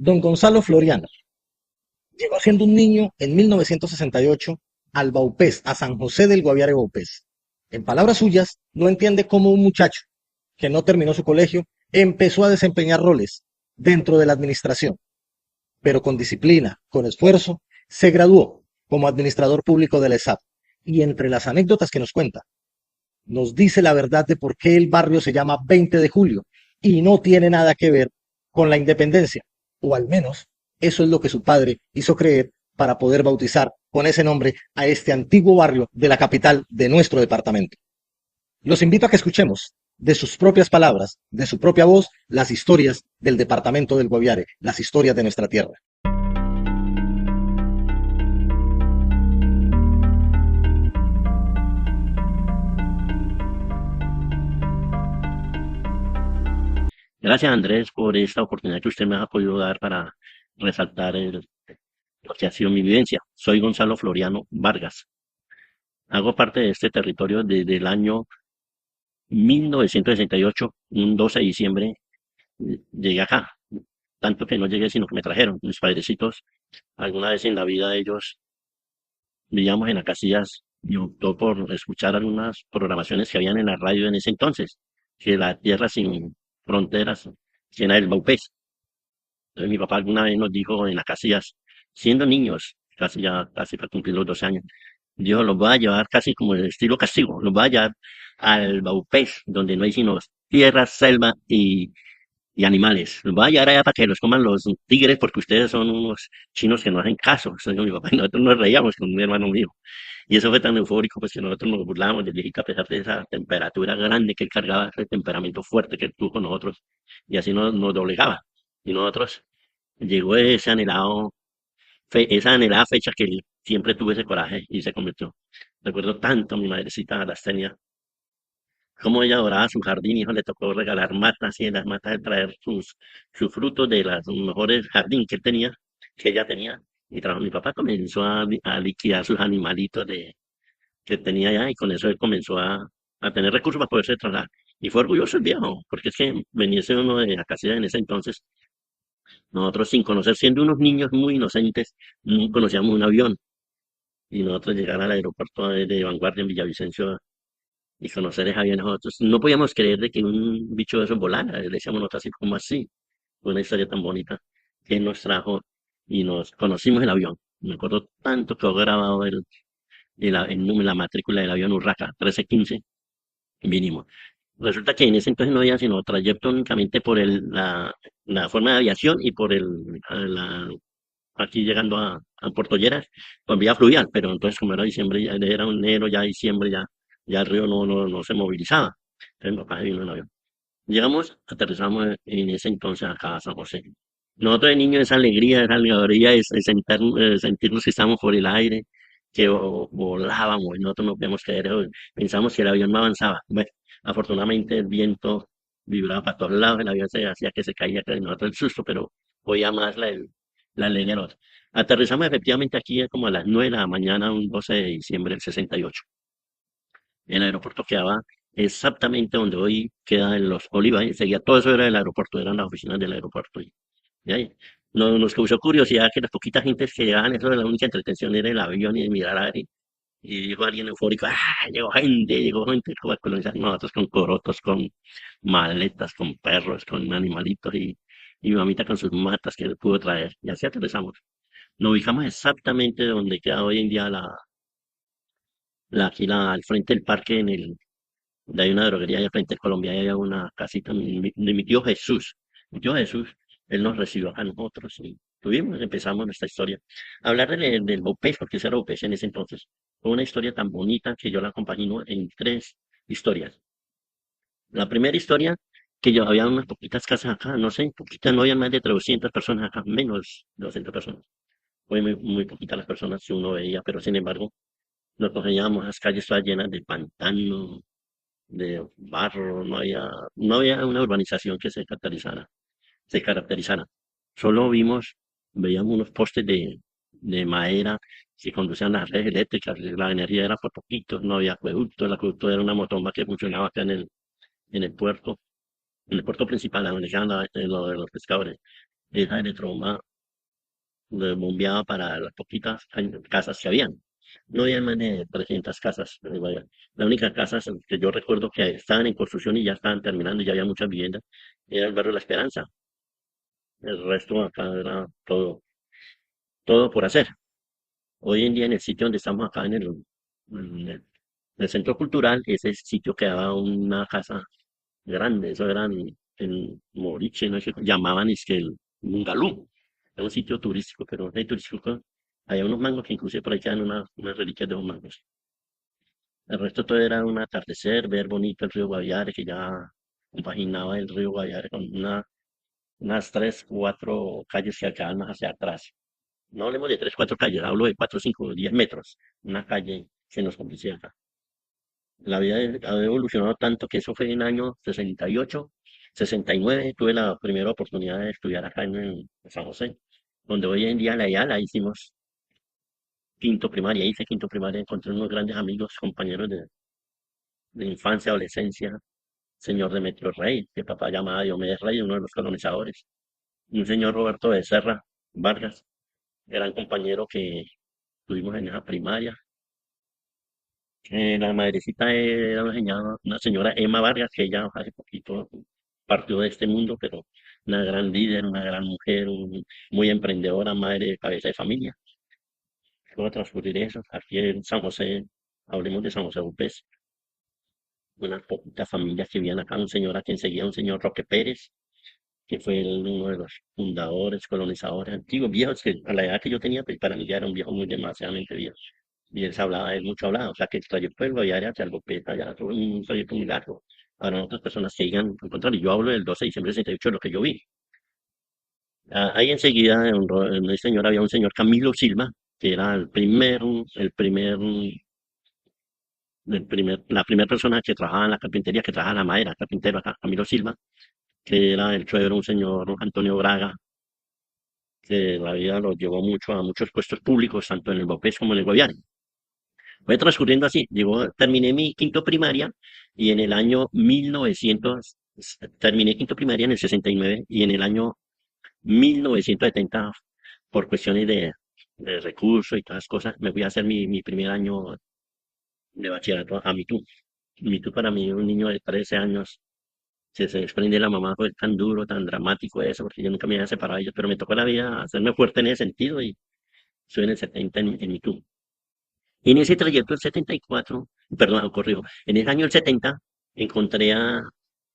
Don Gonzalo Floriano llegó siendo un niño en 1968 al Baupés, a San José del Guaviare Baupés. En palabras suyas, no entiende cómo un muchacho que no terminó su colegio empezó a desempeñar roles dentro de la administración, pero con disciplina, con esfuerzo, se graduó como administrador público de la ESAP. Y entre las anécdotas que nos cuenta, nos dice la verdad de por qué el barrio se llama 20 de julio y no tiene nada que ver con la independencia, o al menos eso es lo que su padre hizo creer para poder bautizar con ese nombre a este antiguo barrio de la capital de nuestro departamento. Los invito a que escuchemos de sus propias palabras, de su propia voz, las historias del departamento del Guaviare, las historias de nuestra tierra. Gracias, Andrés, por esta oportunidad que usted me ha podido dar para resaltar lo que ha sido mi vivencia. Soy Gonzalo Floriano Vargas. Hago parte de este territorio desde el año 1968, un 12 de diciembre, llegué acá. Tanto que no llegué, sino que me trajeron. Mis padrecitos, alguna vez en la vida de ellos, vivíamos en Acacias y optó por escuchar algunas programaciones que habían en la radio en ese entonces, que la tierra sin fronteras, que era el Baupés. Entonces mi papá alguna vez nos dijo en las casillas, siendo niños, casi para cumplir los 12 años, dijo, los voy a llevar casi como el estilo castigo, los voy a llevar al Baupés, donde no hay sino tierra, selva y animales. Los voy a llevar allá para que los coman los tigres, porque ustedes son unos chinos que no hacen caso. Eso dijo mi papá, y nosotros nos reíamos con mi hermano mío. Y eso fue tan eufórico, pues que nosotros nos burlábamos del viejito a pesar de esa temperatura grande que él cargaba, ese temperamento fuerte que él tuvo con nosotros, y así nos doblegaba. Y nosotros llegó esa anhelada fecha que siempre tuve ese coraje y se convirtió. Recuerdo tanto a mi madrecita las tenía, cómo ella adoraba su jardín, hijo, le tocó regalar matas y en las matas de traer sus frutos de los mejores jardín que él tenía, que ella tenía. Y trajo, mi papá comenzó a liquidar sus animalitos que tenía allá y con eso él comenzó a tener recursos para poderse trasladar. Y fue orgulloso el viejo, porque es que veniese uno de la casilla en ese entonces. Nosotros sin conocer, siendo unos niños muy inocentes, no conocíamos un avión. Y nosotros llegar al aeropuerto de Vanguardia en Villavicencio y conocer ese avión nosotros, no podíamos creer de que un bicho de esos volara. Le decíamos nosotros así como así. Fue una historia tan bonita que nos trajo y nos conocimos el avión. Me acuerdo tanto que he grabado la matrícula del avión Urraca 1315, vinimos. Resulta que en ese entonces no había sino trayecto únicamente por la forma de aviación y por aquí llegando a Puerto Lleras, por vía fluvial, pero entonces como era diciembre, ya era un enero, ya diciembre, ya el río no se movilizaba. Entonces mi papá se vino en avión. Llegamos, aterrizamos en ese entonces acá a San José. Nosotros de niños esa alegría, esa alegría sentirnos que estábamos por el aire, que volábamos, y nosotros no podíamos creer, pensamos que el avión no avanzaba. Bueno, afortunadamente el viento vibraba para todos lados, el avión se hacía que se caía, que nosotros el susto, pero oía más la alegría del otro. Aterrizamos efectivamente aquí como a las 9 de la mañana, un 12 de diciembre del 68. El aeropuerto quedaba exactamente donde hoy quedan los Olivas, y seguía todo eso era el aeropuerto, eran las oficinas del aeropuerto. Y ahí nos causó curiosidad que las poquitas gentes que llegaban, eso era la única entretención, era el avión y mirar a ver. Y llegó alguien eufórico, ¡ah! Llegó gente como a colonizar nosotros con corotos, con maletas, con perros, con animalitos y mi mamita con sus matas que le pudo traer. Y así aterrizamos. Nos ubicamos exactamente donde queda hoy en día al frente del parque, hay una droguería ahí al frente de Colombia, y hay una casita de mi tío Jesús. Mi tío Jesús, él nos recibió acá a nosotros y empezamos nuestra historia. Hablar del Baupés, porque ese era Baupés en ese entonces, fue una historia tan bonita que yo la compagino en tres historias. La primera historia, que yo había unas poquitas casas acá, no sé, poquitas, no había más de 300 personas acá, menos de 200 personas. Fue muy poquitas las personas que uno veía, pero sin embargo, nosotros veíamos las calles todas llenas de pantano, de barro, no había una urbanización que se caracterizara. Solo veíamos unos postes de madera que conducían a las redes eléctricas, la energía era por poquito, no había acueducto, el acueducto era una motomba que funcionaba acá en el puerto principal, donde quedaban lo de los pescadores. esa electrobomba bombeaba para las poquitas casas que habían. No había más de 300 casas. Vaya. La única casa que yo recuerdo que estaban en construcción y ya estaban terminando, y ya había muchas viviendas, era el barrio La Esperanza. El resto acá era todo por hacer. Hoy en día en el sitio donde estamos acá en el centro cultural, ese sitio quedaba una casa grande, eso eran en Moriche, no sé, llamaban es que el Bungalú. Era un sitio turístico, pero no hay turístico. Había unos mangos que inclusive por ahí quedan unas reliquias de unos mangos. El resto todo era un atardecer, ver bonito el río Guaviare, que ya compaginaba el río Guaviare con unas tres, cuatro calles que quedaban más hacia atrás. No hablemos de tres, cuatro calles, hablo de 4, 5, 10 metros. Una calle que nos conducía acá. La vida ha evolucionado tanto que eso fue en el año 68, 69. Tuve la primera oportunidad de estudiar acá en San José, donde hoy en día la hicimos quinto primaria, hice quinto primaria, encontré unos grandes amigos, compañeros de infancia, adolescencia, señor Demetrio Rey, que papá llamaba Diomedes Rey, uno de los colonizadores, un señor Roberto Becerra Vargas, gran compañero que tuvimos en esa primaria. La madrecita era una señora Emma Vargas, que ella hace poquito partió de este mundo, pero una gran líder, una gran mujer, muy emprendedora, madre de cabeza de familia. ¿Cómo transcurrir eso? Aquí en San José, hablemos de San José Upés, unas poquitas familias que vivían acá, un señor a quien seguía, un señor Roque Pérez, que fue uno de los fundadores, colonizadores antiguos, viejos, que a la edad que yo tenía, pues para mí ya era un viejo muy demasiadamente viejo. Y él se hablaba, él mucho hablaba, o sea que el trayecto del Guaviare hacia el Bopeta ya fue un trayecto muy largo. Para otras personas que digan, al contrario, yo hablo del 12 de diciembre de 68, lo que yo vi. Ahí enseguida, en el señor, había un señor Camilo Silva, que era la primera persona que trabajaba en la carpintería, que trabajaba en la madera, carpintero acá, Camilo Silva, que era el suegro, un señor Antonio Braga, que la vida lo llevó mucho a muchos puestos públicos, tanto en el Bopés como en el Guaviare. Fue transcurriendo así. Terminé mi quinto primaria y en el año 1900, terminé quinto primaria en el 69 y en el año 1970, por cuestiones de recursos y todas las cosas, me fui a hacer mi primer año de bachillerato a Mitú. Mitú para mí, un niño de 13 años, se desprende de la mamá, fue tan duro, tan dramático eso, porque yo nunca me había separado de ellos, pero me tocó la vida hacerme fuerte en ese sentido y soy en el 70 en Mitú. En ese trayecto del 74, perdón, corrijo, en el año del 70 encontré,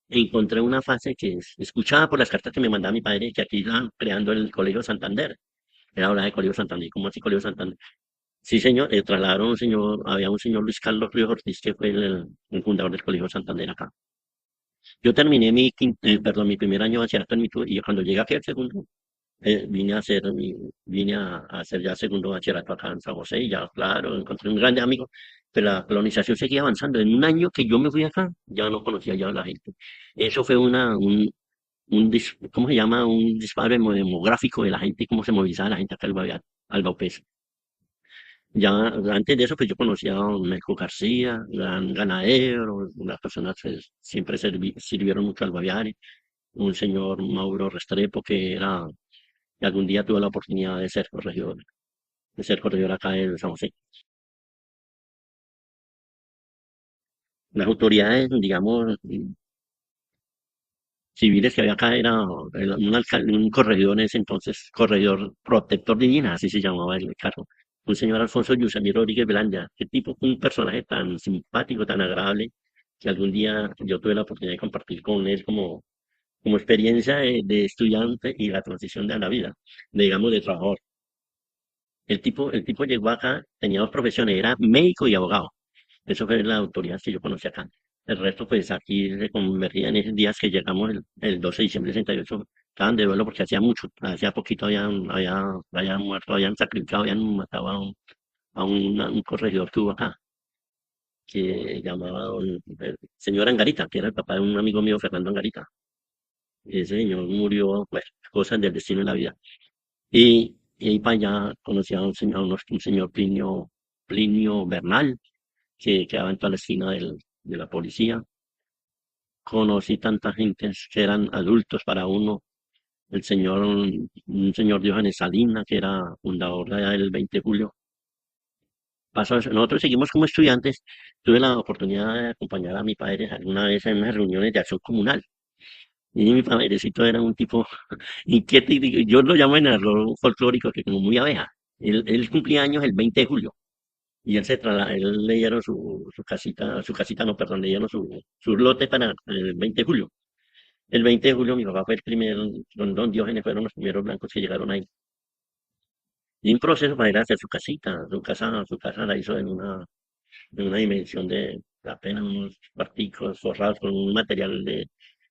encontré una fase que escuchaba por las cartas que me mandaba mi padre, que aquí estaban creando el Colegio Santander. Él hablaba de Colegio Santander, ¿cómo así Colegio Santander? Sí, señor, trasladaron un señor, había un señor Luis Carlos Ríos Ortiz, que fue el fundador del Colegio Santander acá. Yo terminé perdón, mi primer año de bachillerato en y cuando llegué aquí al segundo, vine a hacer ya segundo bachillerato acá en San José y ya, claro, encontré un grande amigo, pero la colonización seguía avanzando. En un año que yo me fui acá, ya no conocía ya a la gente. Eso fue ¿cómo se llama? Un disparo demográfico de la gente, cómo se movilizaba la gente acá al Baupés. Ya antes de eso, pues yo conocía a un Melco García, gran ganadero, unas personas que siempre sirvieron mucho al Guaviare, un señor Mauro Restrepo, que algún día tuve la oportunidad de ser corregidor acá en San José. Las autoridades, digamos, civiles que había acá era un corregidor en ese entonces, corregidor protector de indígenas, así se llamaba el cargo. Un señor Alfonso Yusamir Rodríguez Belanda, qué tipo, un personaje tan simpático, tan agradable, que algún día yo tuve la oportunidad de compartir con él como experiencia de estudiante y la transición de la vida, digamos, de trabajador. El tipo llegó acá, tenía dos profesiones, era médico y abogado. Eso fue la autoridad que yo conocí acá. El resto, pues aquí se convertía en esos días que llegamos el 12 de diciembre de 68, estaban de duelo porque hacía mucho, hacía poquito habían muerto, habían sacrificado, habían matado a un corregidor que hubo acá, que llamaba el señor Angarita, que era el papá de un amigo mío, Fernando Angarita. Ese señor murió, pues, cosas del destino de la vida. Y ahí para allá conocí a un señor Plinio Bernal, que quedaba en toda la esquina de la policía. Conocí tanta gente que eran adultos para uno, un señor Diógenes Salina, que era fundador de allá del 20 de julio. Pasó eso. Nosotros seguimos como estudiantes. Tuve la oportunidad de acompañar a mi padre alguna vez en unas reuniones de acción comunal. Y mi padrecito era un tipo inquieto, y yo lo llamo en el argot folclórico que como muy abeja. Él cumplía años el 20 de julio. Y él le dieron su casita no, perdón, le dieron su lote para el 20 de julio. El 20 de julio mi papá fue el primer, don Diógenes fueron los primeros blancos que llegaron ahí. Y un proceso para ir a hacer su casita, su casa la hizo en una dimensión de apenas unos cuarticos forrados con un material de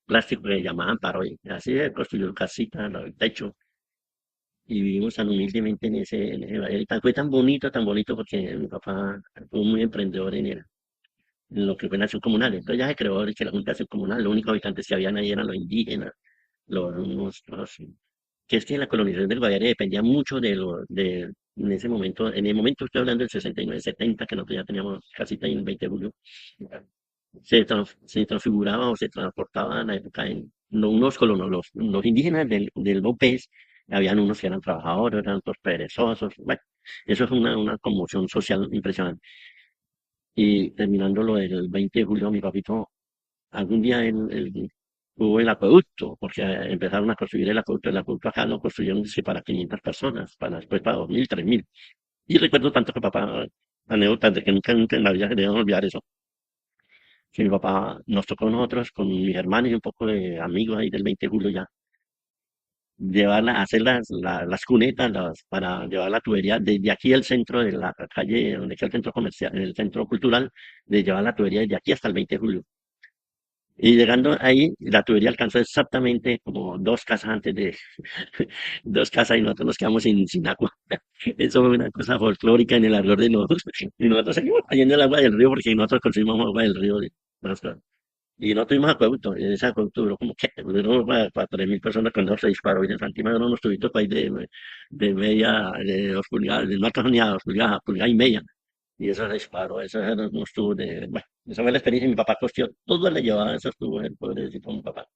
plástico que llamaban paroy. Así se construyó su casita, el techo, y vivimos tan humildemente en ese valle. Fue tan bonito porque mi papá fue muy emprendedor en lo que fue Nación Comunal. Entonces ya se creó que la Junta de Acción Comunal, los únicos habitantes que habían ahí eran los indígenas, que es que la colonización del Guaviare dependía mucho en el momento estoy hablando del 69, 70, que nosotros ya teníamos casita ahí en el 20 de julio, se transfiguraba o se transportaba en la época en unos colonos, los indígenas del Bopés, habían unos que eran trabajadores, eran otros perezosos, bueno, eso es una conmoción social impresionante. Y terminando lo del 20 de julio, mi papito, algún día él hubo el acueducto, porque empezaron a construir el acueducto acá lo construyeron dizque para 500 personas, para después para 2000, 3000. Y recuerdo tanto que papá, anécdotas de que nunca en la vida se deben olvidar eso, que mi papá nos tocó a nosotros con mis hermanos y un poco de amigos ahí del 20 de julio ya, hacer las cunetas para llevar la tubería desde aquí al centro de la calle, donde queda el centro comercial, el centro cultural, de llevar la tubería desde aquí hasta el 20 de julio. Y llegando ahí, la tubería alcanzó exactamente como dos casas antes de, dos casas, y nosotros nos quedamos sin agua. Eso fue una cosa folclórica en el ardor de nosotros. Y nosotros seguimos trayendo el agua del río porque nosotros consumimos agua del río. Y no tuvimos acueducto. Ese acueducto duró como que, duró para 3000 personas cuando se disparó. Y en Santiago eran unos tubitos pues, de media, de 2 pulgadas, de no alcanzó ni a 2 pulgadas, pulgada y media. Y eso se disparó, eso eran unos tubos de, bueno, esa fue la experiencia. Mi papá costeó todo, le llevaba esos tubos, el pobrecito mi papá.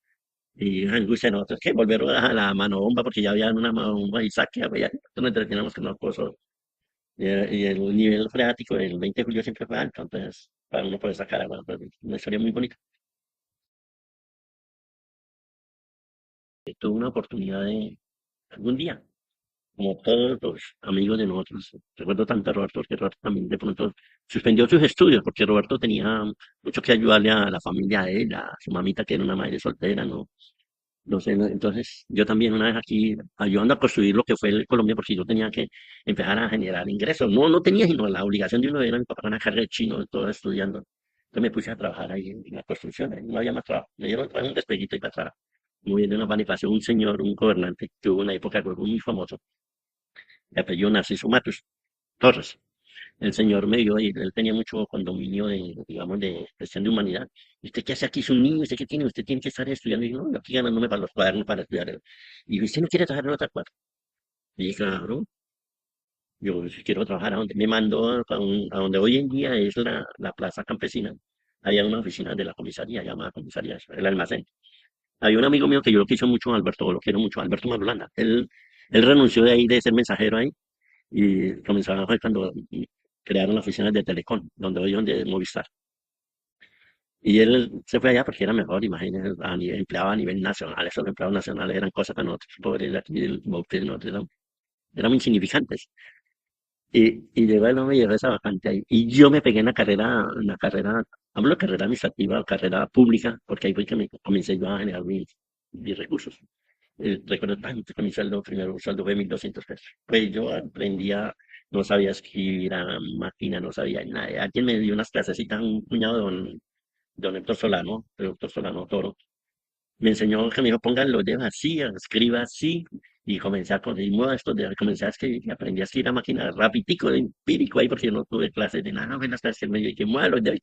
Y una angustia de nosotros que volvieron a la mano bomba porque ya había una mano bomba y saque, había, nos entreteníamos con los pozos. Y el nivel freático del 20 de julio siempre fue alto, entonces para uno poder sacar agua, pues, una historia muy bonita. Tuve una oportunidad de algún día, como todos los amigos de nosotros, recuerdo tanto a Roberto, que Roberto también de pronto suspendió sus estudios, porque Roberto tenía mucho que ayudarle a la familia de él, a su mamita que era una madre soltera, ¿no? No sé, entonces yo también una vez aquí ayudando a construir lo que fue el Colombia, porque yo tenía que empezar a generar ingresos. No tenía sino la obligación de uno era mi papá una carrera de chino, todo estudiando. Entonces me puse a trabajar ahí en la construcción, ahí no había más trabajo. Me dieron un despeguito y para atrás. Muy bien, de una Bonifacio, un señor, un gobernante que hubo una época que fue muy famoso, de apellido Narciso Matos Torres. El señor me vio y él tenía mucho condominio de, digamos, de gestión de humanidad. ¿Y usted qué hace aquí? Es un niño, ¿usted qué tiene? Usted tiene que estar estudiando. Y yo, no, yo aquí ganándome para los cuadernos para estudiar. Y usted no quiere trabajar en otra cosa. Y dije, claro, yo sí quiero trabajar a donde me mandó, a donde hoy en día es la plaza campesina. Había una oficina de la comisaría, llamada comisaría, el almacén. Había un amigo mío que yo lo quiso mucho, Alberto, lo quiero mucho, Alberto Marulanda. Él renunció de ahí, de ser mensajero ahí, y comenzaba fue cuando crearon la oficina de Telecom, donde hoy donde Movistar. Y él se fue allá porque era mejor, imagínense, empleado a nivel nacional. Esos empleados nacionales eran cosas para nosotros, pobres de aquí del Bautis, nosotros éramos insignificantes. Y llegó el hombre y llegó esa vacante ahí. Y yo me pegué en la carrera, hablo de carrera administrativa, carrera pública, porque ahí fue que me comencé yo a generar mis recursos. Recuerdo tanto que mi sueldo, primero un sueldo fue 1200 pesos. Pues yo aprendía, no sabía escribir a máquina, no sabía nada. Alguien me dio unas clasecitas, un cuñado de don Héctor Solano, el doctor Solano Toro, me enseñó que me dijo, pongan los dedos así, escriba así, y comencé a conseguir estos dedos, comencé a escribir, y aprendí a escribir a máquina rapiditico, empírico ahí, porque yo no tuve clases de nada, no fue las clases que él me dio, y que mueva los dedos.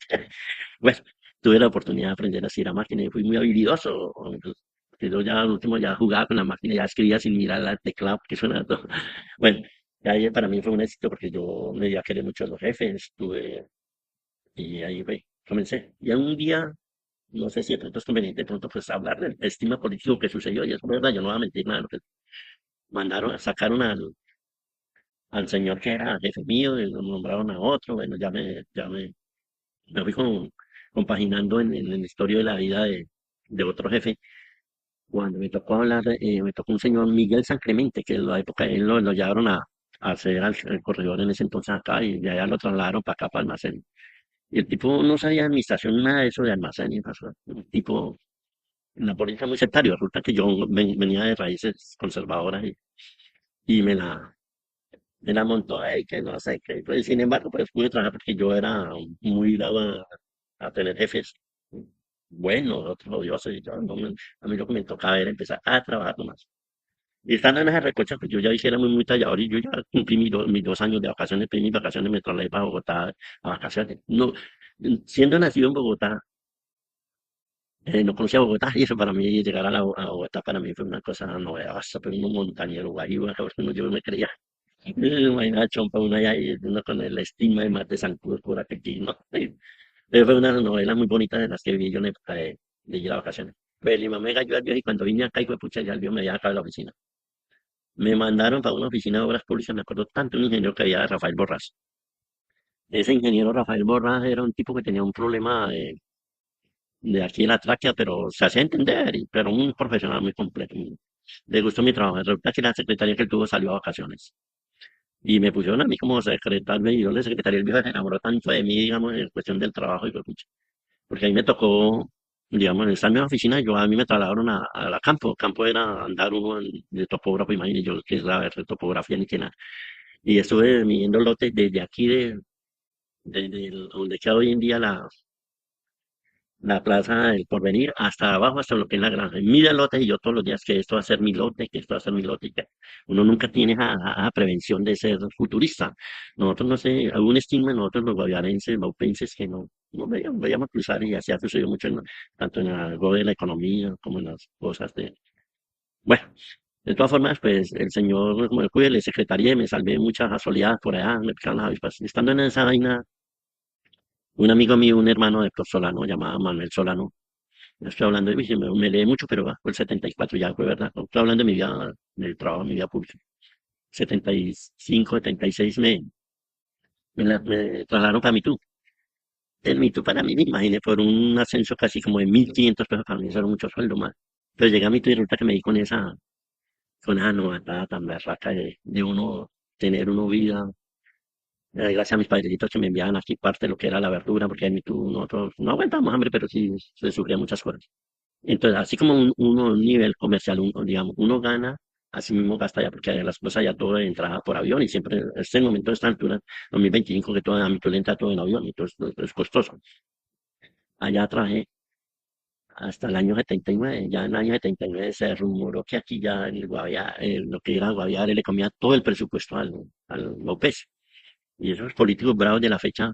Bueno, tuve la oportunidad de aprender a escribir a máquina y fui muy habilidoso. Porque yo ya al último ya jugaba con la máquina, ya escribía sin mirar la teclado, porque suena todo. Bueno, ya ahí para mí fue un éxito porque yo me di a querer mucho a los jefes, y ahí fue, comencé. Y un día No sé si de pronto es conveniente de pronto pues hablar del estima político que sucedió y es verdad, yo no voy a mentir nada, pues, sacaron al señor que era jefe mío y lo nombraron a otro, bueno, me fui compaginando en la historia de la vida de otro jefe. Cuando me tocó hablar, me tocó un señor Miguel San Clemente, que en la época él lo llevaron a hacer al corredor en ese entonces acá y de allá lo trasladaron para acá, para almacén. Y el tipo no sabía de administración, nada de eso de almacén, y pasó. Un tipo en la política muy sectario. Resulta que yo venía de raíces conservadoras y me la montó ahí, que no sé qué. Pues, sin embargo, pues pude trabajar porque yo era muy dado a tener jefes buenos, otros odiosos, y yo, no a mí lo que me tocaba era empezar a trabajar nomás. Y estando en esa recocha, pues yo ya dije, era muy tallador y yo ya cumplí mis 2 años de vacaciones, pedí mis vacaciones, me trasladé para Bogotá a vacaciones. No, siendo nacido en Bogotá, no conocía Bogotá y eso para mí, llegar a Bogotá para mí fue una cosa novedosa, pero un montañero guayú, yo me creía. Imagina chompa una allá y uno con el estigma de más de zancudos por aquí, ¿no? Fue una novela muy bonita de las que viví yo en la época de ir a vacaciones. Pues mi mamá me cayó al viaje y cuando vine acá y fue pucha, ya el viejo me había acá en la oficina. Me mandaron para una oficina de obras públicas, me acuerdo tanto, un ingeniero que había, Rafael Borrás. Ese ingeniero Rafael Borrás era un tipo que tenía un problema de aquí en la tráquea, pero se hacía entender, pero un profesional muy completo. Le gustó mi trabajo. Resulta que la secretaria que él tuvo salió a vacaciones. Y me pusieron a mí como secretario, y yo le secretaria, el viejo se enamoró tanto de mí, digamos, en cuestión del trabajo, y pues, pucha, porque ahí me tocó, digamos, en esta misma oficina, yo a mí me trasladaron a la campo. Campo era andar uno de topógrafo, imagínate yo, que es la de topografía ni que nada. Y estuve midiendo lotes desde aquí donde queda hoy en día la plaza del Porvenir hasta abajo, hasta lo que es la granja. Mira el lote y yo todos los días que esto va a ser mi lote, que esto va a ser mi lote. Y que uno nunca tiene esa prevención de ser futurista. Nosotros, no sé, algún estigma, nosotros los guaviarenses, baupenses, que no veíamos cruzar y así ha sucedido mucho, tanto en algo de la economía como en las cosas de... Bueno, de todas formas, pues el señor, como el cuide, le secretaría, me salvé muchas soledades por allá, me picaron las avispas. Estando en esa vaina, un amigo mío, un hermano de Héctor Solano, llamado Manuel Solano, no estoy hablando de mí, me lee mucho, pero fue el 74 ya fue verdad. No estoy hablando de mi vida, del trabajo, mi vida pública. 75, 76 me trasladaron para Mitú. El Mitú para mí, me imaginé, por un ascenso casi como de 1.500 pesos, para mí eso era mucho sueldo más. Pero llegué a Mitú y resulta que me di con esa novatada tan berraca de uno tener uno vida. Gracias a mis padrecitos que me enviaban aquí parte de lo que era la verdura, porque en Mitú nosotros no aguantamos hambre, pero sí se sufría muchas cosas. Entonces, así como uno a un nivel comercial, digamos, uno gana, así mismo gasta ya, porque las cosas ya todo entraba por avión y siempre, este momento, esta altura, 2025, que toda mi entra todo en avión, entonces es costoso. Allá traje hasta el año 79, ya en el año 79 se rumoró que aquí ya lo que era Guaviare le comía todo el presupuesto al López. Y esos políticos bravos de la fecha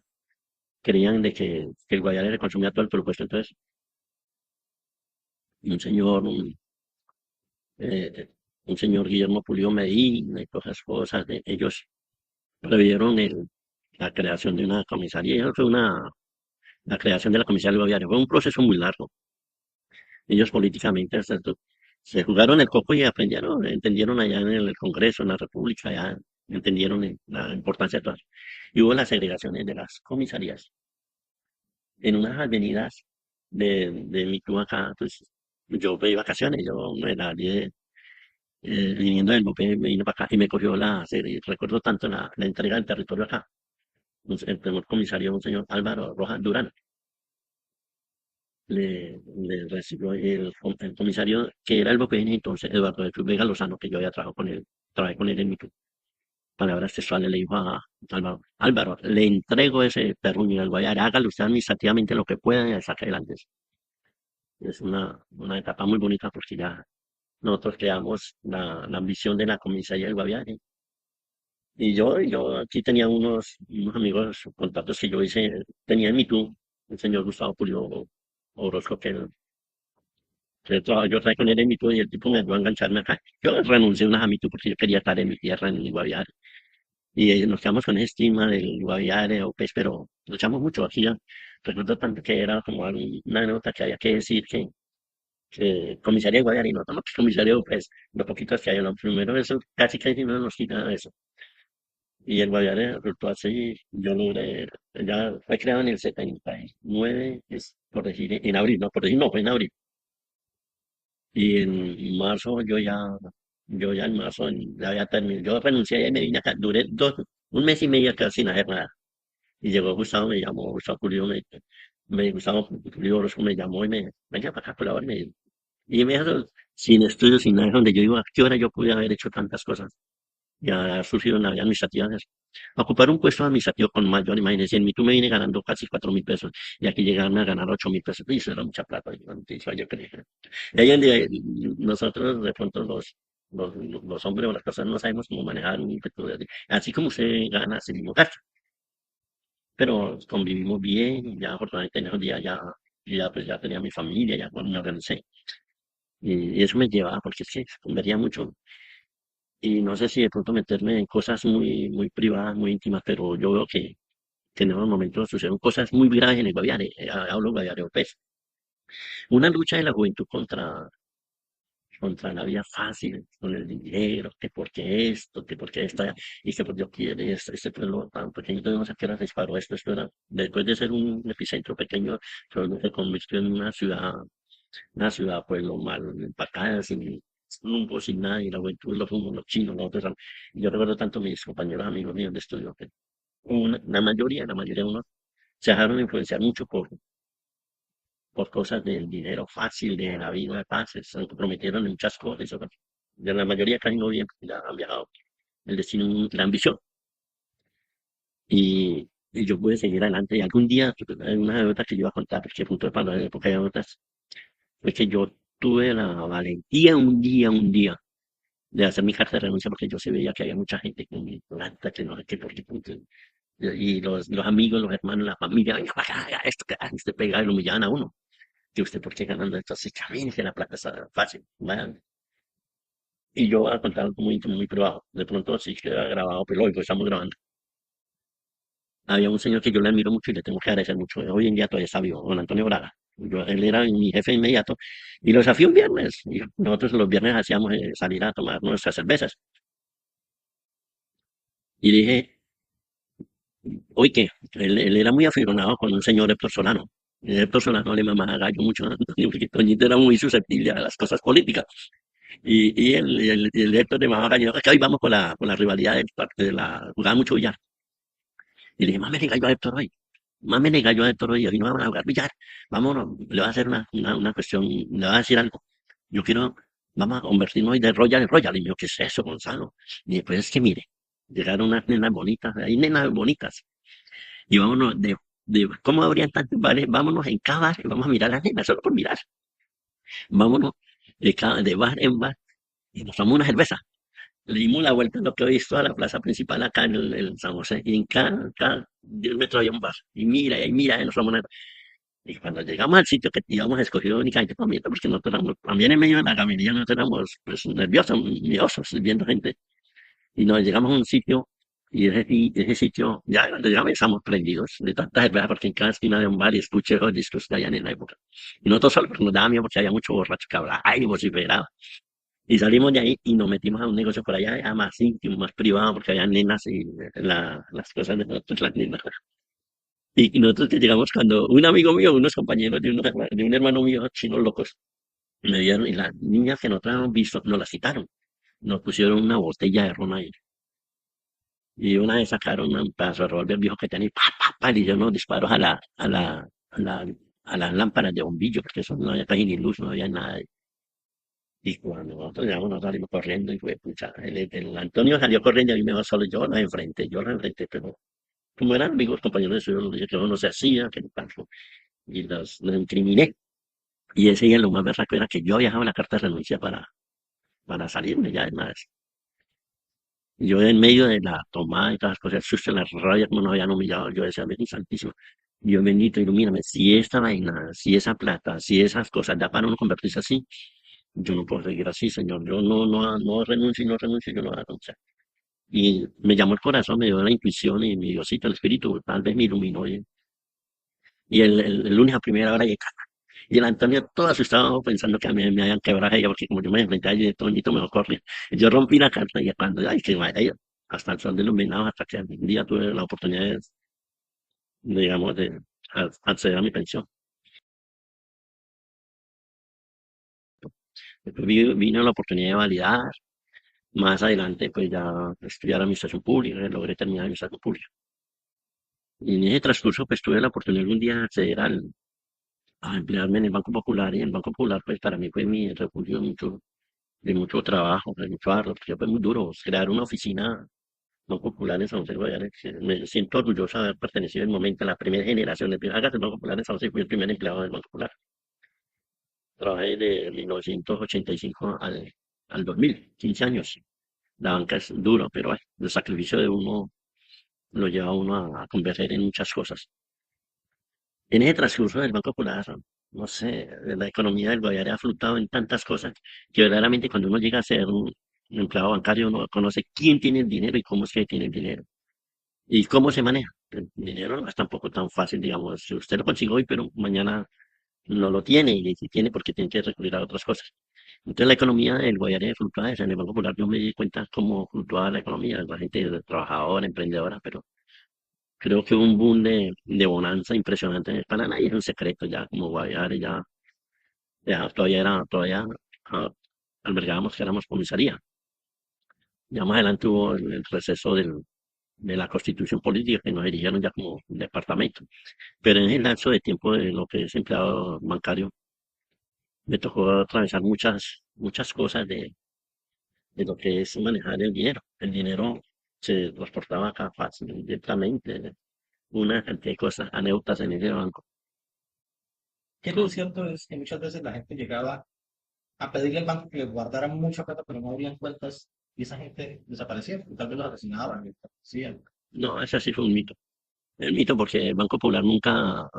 creían de que el Guaviare le consumía todo el presupuesto. Entonces, un señor, eh, un señor Guillermo Pulido Medina y todas esas cosas, ellos previeron la creación de una comisaría. Eso fue la creación de la comisaría del Guaviare. Fue un proceso muy largo. Ellos políticamente se jugaron el coco y aprendieron, entendieron allá en el Congreso, en la República, ya entendieron la importancia de todo eso. Y hubo las segregaciones de las comisarías en unas avenidas de Mitú acá. Pues yo pedí vacaciones, yo no era nadie viniendo del BOPE, me vino para acá y me cogió la serie. Recuerdo tanto la entrega del territorio acá. El primer comisario, un señor Álvaro Rojas Durán, le recibió el comisario que era el BOPE entonces, Eduardo de Cruz Vega Lozano, que yo había trabajado con él, trabajé con él en mi palabras textuales, le dijo a Álvaro, Álvaro, le entrego ese terruño del Guayare, hágalo usted administrativamente lo que pueda y saque adelante. Es una etapa muy bonita porque ya nosotros creamos la ambición de la comisaría del Guaviare. Y yo aquí tenía unos amigos, contactos que yo hice, tenía en Mitú, el señor Gustavo Pulido Orozco, yo trabajé con él en Mitú y el tipo me ayudó a engancharme acá. Yo renuncié a Mitú porque yo quería estar en mi tierra, en el Guaviare. Y nos quedamos con esa estima del Guaviare, o pues, pero luchamos mucho aquí. Ya. recuerdo tanto que era como una nota que había que decir que comisaría de Guaviare, y no, no, que comisaría, pues, lo poquitos que hay, lo primero, eso casi no nos quita eso. Y el Guaviare resultó así, yo logré, ya fue creado en el 79, es por decir, en abril, no, por decir, no, fue en abril. Y en marzo yo ya en marzo ya había terminado, yo renuncié y me vine acá, duré un mes y medio acá sin hacer nada. Y llegó Gustavo, me llamó, Gustavo Pulido, Gustavo Pulido Orozco me llamó y venga para acá, colaborar, y me dijo, sin estudios, sin nada, donde yo digo, ¿a qué hora yo pude haber hecho tantas cosas? Ya surgieron la vida administrativa de eso. Ocupar un puesto administrativo con mayor, imagínense, en mí tú me vine ganando casi 4.000 pesos y aquí llegarme a ganar 8.000 pesos, y eso era mucha plata, yo creo. Y ahí en día, nosotros de pronto los hombres o las personas no sabemos cómo manejar un impetu así como se gana, así mismo gasta. Pero convivimos bien, y ya afortunadamente en esos días ya pues ya tenía mi familia, ya cuando me organicé. Y eso me llevaba, porque es que se convertía mucho. Y no sé si de pronto meterme en cosas muy, muy privadas, muy íntimas, pero yo veo que en esos momentos sucedieron cosas muy graves en el Guaviare, hablo Guaviare López. Una lucha de la juventud contra la vida fácil, con el dinero, que porque esto, que porque esta, y que por Dios quiere este pueblo tan pequeñito, no sé qué era, se disparó esto era, después de ser un epicentro pequeño, se convirtió en una ciudad pues lo mal empacada, sin rumbo, sin nada, y la juventud, los humos, los chinos, los otros. Yo recuerdo tanto mis compañeros, amigos míos de estudio, que la mayoría de unos se dejaron influenciar mucho por cosas del dinero fácil, de la vida fácil, se comprometieron en muchas cosas, y de la mayoría que han ido bien, porque ya han viajado, el destino, la ambición, y yo pude seguir adelante, y algún día, hay una anécdota que yo iba a contar, porque punto de para la época de anécdotas, fue que yo tuve la valentía un día, de hacer mi carta de renuncia, porque yo se veía que había mucha gente con mi plata, que no sé qué, porque, y los amigos, los hermanos, la familia, venga para acá, haga esto, que usted pega y lo humillaban a uno. Que usted, ¿por qué ganando esto así? Camine, que la plata está fácil. ¿Vale? Y yo voy a contar algo muy íntimo, muy privado. De pronto sí queda grabado, pero hoy pues estamos grabando. Había un señor que yo le admiro mucho y le tengo que agradecer mucho. Hoy en día todavía está vivo, don Antonio Braga. Él era mi jefe inmediato y lo desafió un viernes. Y nosotros los viernes hacíamos salir a tomar nuestras cervezas. Y dije, oye, que él era muy aficionado con un señor Héctor Solano. Y Héctor Solano le mamaba gallo mucho a Antonio, porque Toñito era muy susceptible a las cosas políticas. Y el Héctor de mamaba gallo, que hoy vamos con la rivalidad jugaba mucho billar. Y le dije, mame le gallo a Héctor hoy, mame le gallo a Héctor hoy, hoy no vamos a jugar billar, vámonos, le voy a hacer una cuestión, le voy a decir algo. Yo quiero, vamos a convertirnos hoy de Royal en Royal. Y me dijo, ¿qué es eso, Gonzalo? Y después es que mire, llegaron unas nenas bonitas, hay nenas bonitas, y vámonos ¿cómo habrían tantos bares? Vámonos en cada bar y vamos a mirar a las nenas, solo por mirar. Vámonos de bar en bar y nos tomamos una cerveza. Le dimos la vuelta a lo que he visto a la plaza principal acá en el San José, y en cada 10 metros había un bar. Y mira, y nos vamos y cuando llegamos al sitio que íbamos escogido únicamente para mirar, porque nosotros éramos, también en medio de la caminilla, nosotros éramos pues, nerviosos, miedosos, viendo gente. Y nos llegamos a un sitio, y ese sitio, ya cuando llegamos estamos prendidos de tantas cervezas, porque en cada esquina de un bar y escuché los discos que habían en la época. Y nosotros solo, porque nos daba miedo porque había mucho borracho que hablaba y vociferaba. Y salimos de ahí y nos metimos a un negocio por allá, ya más íntimo, más privado, porque había nenas y las cosas de nosotros, las nenas. Y nosotros que llegamos cuando un amigo mío, unos compañeros de un hermano mío, chinos locos, me dieron, y las niñas que nosotros habíamos visto, nos las citaron. Nos pusieron una botella de ron ahí. Y una vez sacaron un pedazo de revólver viejo que tenía, y pa, pa, pa, y yo unos disparos a las lámparas de bombillo, porque eso no había casi ni luz, no había nada. Y cuando nosotros llegamos, nos salimos corriendo y fue, pucha, el Antonio salió corriendo y a mí me va solo, yo lo enfrenté, pero como eran amigos, compañeros de estudio, les dije que eso no se hacía, que no pasó, y los incriminé. Y ese día lo más berraco era que yo había dejado la carta de renuncia para salirme ya de más. Y yo en medio de la tomada y todas las cosas, el susto, la rabia, como nos habían humillado, yo decía, Virgen Santísimo, Dios bendito, ilumíname, si esta vaina, si esa plata, si esas cosas da para uno convertirse así, yo no puedo seguir así, Señor. Yo no renuncio y no renuncio, yo no voy a renunciar. Y me llamó el corazón, me dio la intuición y mi Diosito, el Espíritu, tal vez me iluminó. Y el lunes a primera hora llegué. Y el Antonio todo asustado pensando que a mí me habían quebrado a ella, porque como yo me enfrenté a ella, Toñito me corre. Y yo rompí la carta y cuando, ay, que vaya, hasta el sol de los venados, hasta que un día tuve la oportunidad digamos, de acceder a mi pensión. Después vino la oportunidad de validar. Más adelante, pues ya estudiar administración pública, logré terminar administración pública. Y en ese transcurso, pues tuve la oportunidad un día de acceder a emplearme en el Banco Popular. Y el Banco Popular, pues para mí fue mi refugio de mucho trabajo, de mucho arduo, porque fue muy duro crear una oficina Banco Popular en San José de Guaviare. Que me siento orgulloso de haber pertenecido en el momento a la primera generación de empleados. Hágase el Banco Popular en San José, fui el primer empleado del Banco Popular. Trabajé de 1985 al 2000, 15 años. La banca es duro, pero el sacrificio de uno lo lleva a uno a converger en muchas cosas. En ese transcurso del Banco Popular, no sé, la economía del Guaviare ha flotado en tantas cosas que verdaderamente cuando uno llega a ser un empleado bancario, uno conoce quién tiene el dinero y cómo es que tiene el dinero y cómo se maneja. El dinero no es tampoco tan fácil, digamos, si usted lo consigue hoy, pero mañana no lo tiene y si tiene porque tiene que recurrir a otras cosas. Entonces la economía del Guaviare fluctúa, en el Banco Popular yo me di cuenta cómo fluctuaba la economía, la gente trabajadora, emprendedora, pero creo que hubo un boom de bonanza impresionante. Para nadie es un secreto ya, como Guaviare, todavía ah, albergábamos que éramos comisaría. Ya más adelante hubo el receso de la constitución política que nos erigieron ya como departamento. Pero en el lapso de tiempo de lo que es empleado bancario, me tocó atravesar muchas cosas de lo que es manejar el dinero. El dinero se transportaba acá fácil, directamente, una cantidad de cosas, anécdotas en el banco. Que lo cierto es que muchas veces la gente llegaba a pedirle al banco que le guardaran mucha plata, pero no abrían cuentas y esa gente desaparecía, porque tal vez los asesinaban, desaparecían. No, ese sí fue un mito. El mito porque el Banco Popular nunca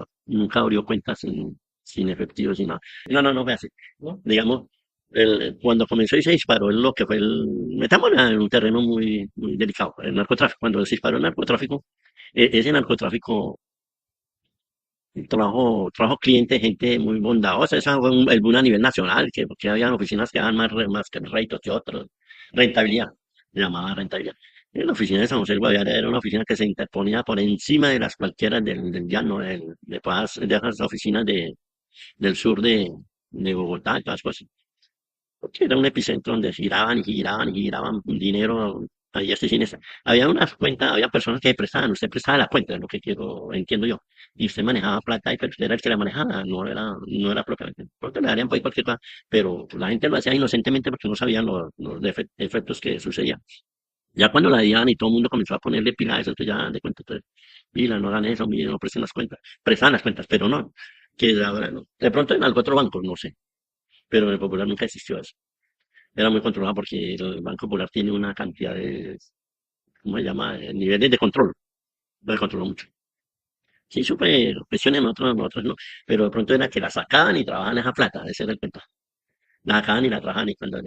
abrió cuentas sin efectivo, sin nada. No, fue así. ¿No? Digamos, cuando comenzó y se disparó lo que fue metámonos en un terreno muy delicado, el narcotráfico. Cuando se disparó el narcotráfico, ese narcotráfico trajo clientes, gente muy bondadosa. Esa fue el boom a nivel nacional, porque había oficinas que daban más que réditos que otros. Rentabilidad, se llamaba rentabilidad. Y la oficina de San José del Guaviare era una oficina que se interponía por encima de las cualquiera del llano, de esas oficinas del sur de Bogotá y todas las cosas. Porque era un epicentro donde giraban y giraban y giraban dinero. Ahí este siniestra. Había unas cuentas, había personas que prestaban, usted prestaba la cuenta, es lo que entiendo yo. Y usted manejaba plata y pero usted era el que la manejaba, no era propiamente. Porque le darían por ahí cualquier cosa, pero la gente lo hacía inocentemente porque no sabían los efectos que sucedían. Ya cuando la DIAN y todo el mundo comenzó a ponerle pila a eso, entonces ya de cuenta, entonces, pila, no hagan eso, miren, no presten las cuentas. Prestan las cuentas, pero no, que ahora no. De pronto en algún otro banco, no sé, pero en el Popular nunca existió eso. Era muy controlado porque el Banco Popular tiene una cantidad ¿cómo se llama? Niveles de control. Lo controló mucho. Sí, supe presiones en otros no, pero de pronto era que la sacaban y trabajaban esa plata, ese era el cuento. La sacaban y la trabajaban y cuando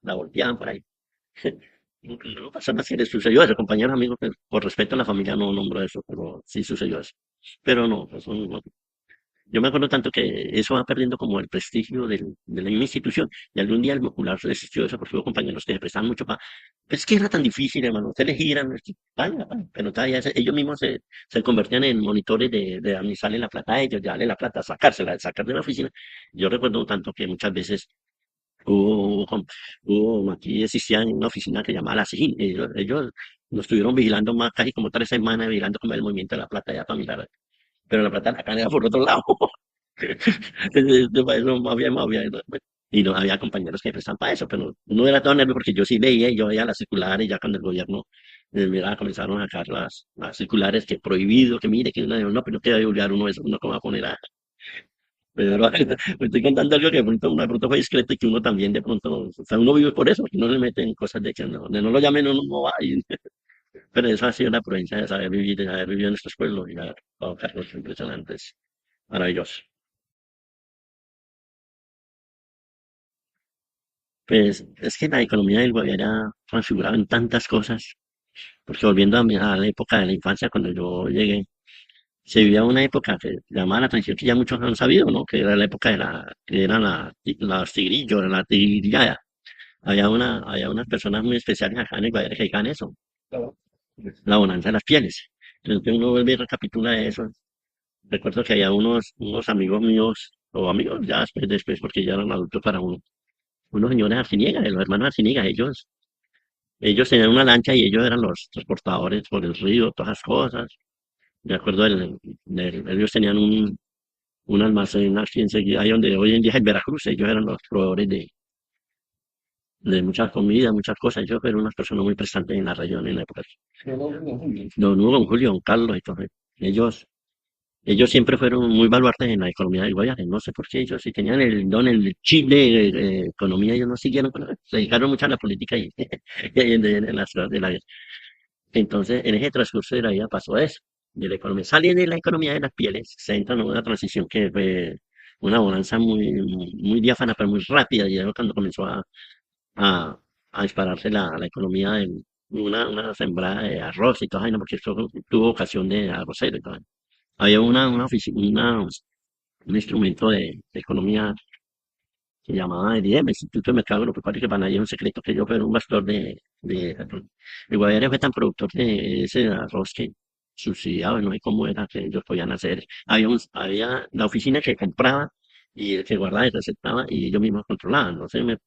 la volteaban por ahí. No pasa nada si les sucedió eso, compañeros, amigos, pues, por respeto a la familia no nombro eso, pero sí sucedió eso. Pero no, eso no, yo me acuerdo tanto que eso va perdiendo como el prestigio de la misma institución. Y algún día el Popular existió eso porque hubo compañeros que se prestaban mucho para. Pues es que era tan difícil, hermano. Ustedes le giran, es que, vaya, pero todavía ellos mismos se convertían en monitores de administrarle la plata a ellos, darle la plata, sacársela, sacar de la oficina. Yo recuerdo tanto que muchas veces hubo, com- aquí existía una oficina que llamaba la SIGIN. Ellos nos estuvieron vigilando más, casi como 3 semanas, vigilando como el movimiento de la plata ya para mirar. Pero la plata la era por otro lado. Eso movía, y no había compañeros que prestaban para eso, pero no era todo nervio porque yo veía las circulares, ya cuando el gobierno mira, comenzaron a sacar las circulares que prohibido, que mire, que no, pero que va a divulgar uno eso, uno cómo va a poner a. Pero me estoy contando algo que de pronto fue discreto y que uno también de pronto, o sea, uno vive por eso, que no le meten cosas de que no, de no lo llamen, uno no va. Pero eso ha sido la provincia de saber vivir, de haber vivido en estos pueblos y haber dado cargos impresionantes, maravillosos. Pues es que la economía del Guaviare ha transfigurado en tantas cosas, porque volviendo a la época de la infancia, cuando yo llegué, se vivía una época que llamaba la atención, que ya muchos han sabido, ¿no? Que era la época que eran los tigrillos, la tigrillada. Había unas personas muy especiales acá en el Guayare que dedicaban eso, la bonanza de las pieles. Entonces uno vuelve y recapitula eso. Recuerdo que había unos amigos míos, o amigos ya después, porque ya eran adultos para uno, unos señores Arciniega, los hermanos Arciniega, ellos tenían una lancha y ellos eran los transportadores por el río, todas las cosas. Me acuerdo ellos tenían un almacén aquí enseguida, ahí donde hoy en día es el Veracruz, ellos eran los proveedores de muchas comidas, muchas cosas. Ellos eran unas personas muy prestantes en la región en la época. Don Hugo, don Julio, don Carlos y todo. Ellos, ellos siempre fueron muy baluartes en la economía del Guayare. No sé por qué ellos, si tenían el don, el chip de economía, ellos no siguieron con eso. Se dedicaron mucho a la política y, entonces, en ese transcurso de la vida pasó eso, de la economía. Salen de la economía de las pieles, se entra en una transición que fue una bonanza muy diáfana, pero muy rápida, y era cuando comenzó a, a dispararse la economía de una sembrada de arroz y todo, ay, no, porque esto tuvo ocasión de arrocero y todo. Había un instrumento de economía se llamaba EDM, Instituto de Mercado Agropecuario, que para nadie es un secreto que yo fui un pastor de arroz. El Guaviare fue tan productor de ese arroz que subsidiaba, no sé cómo era que ellos podían hacer. Había la oficina que compraba y el que guardaba y recetaba y ellos mismos controlaban. No sé, me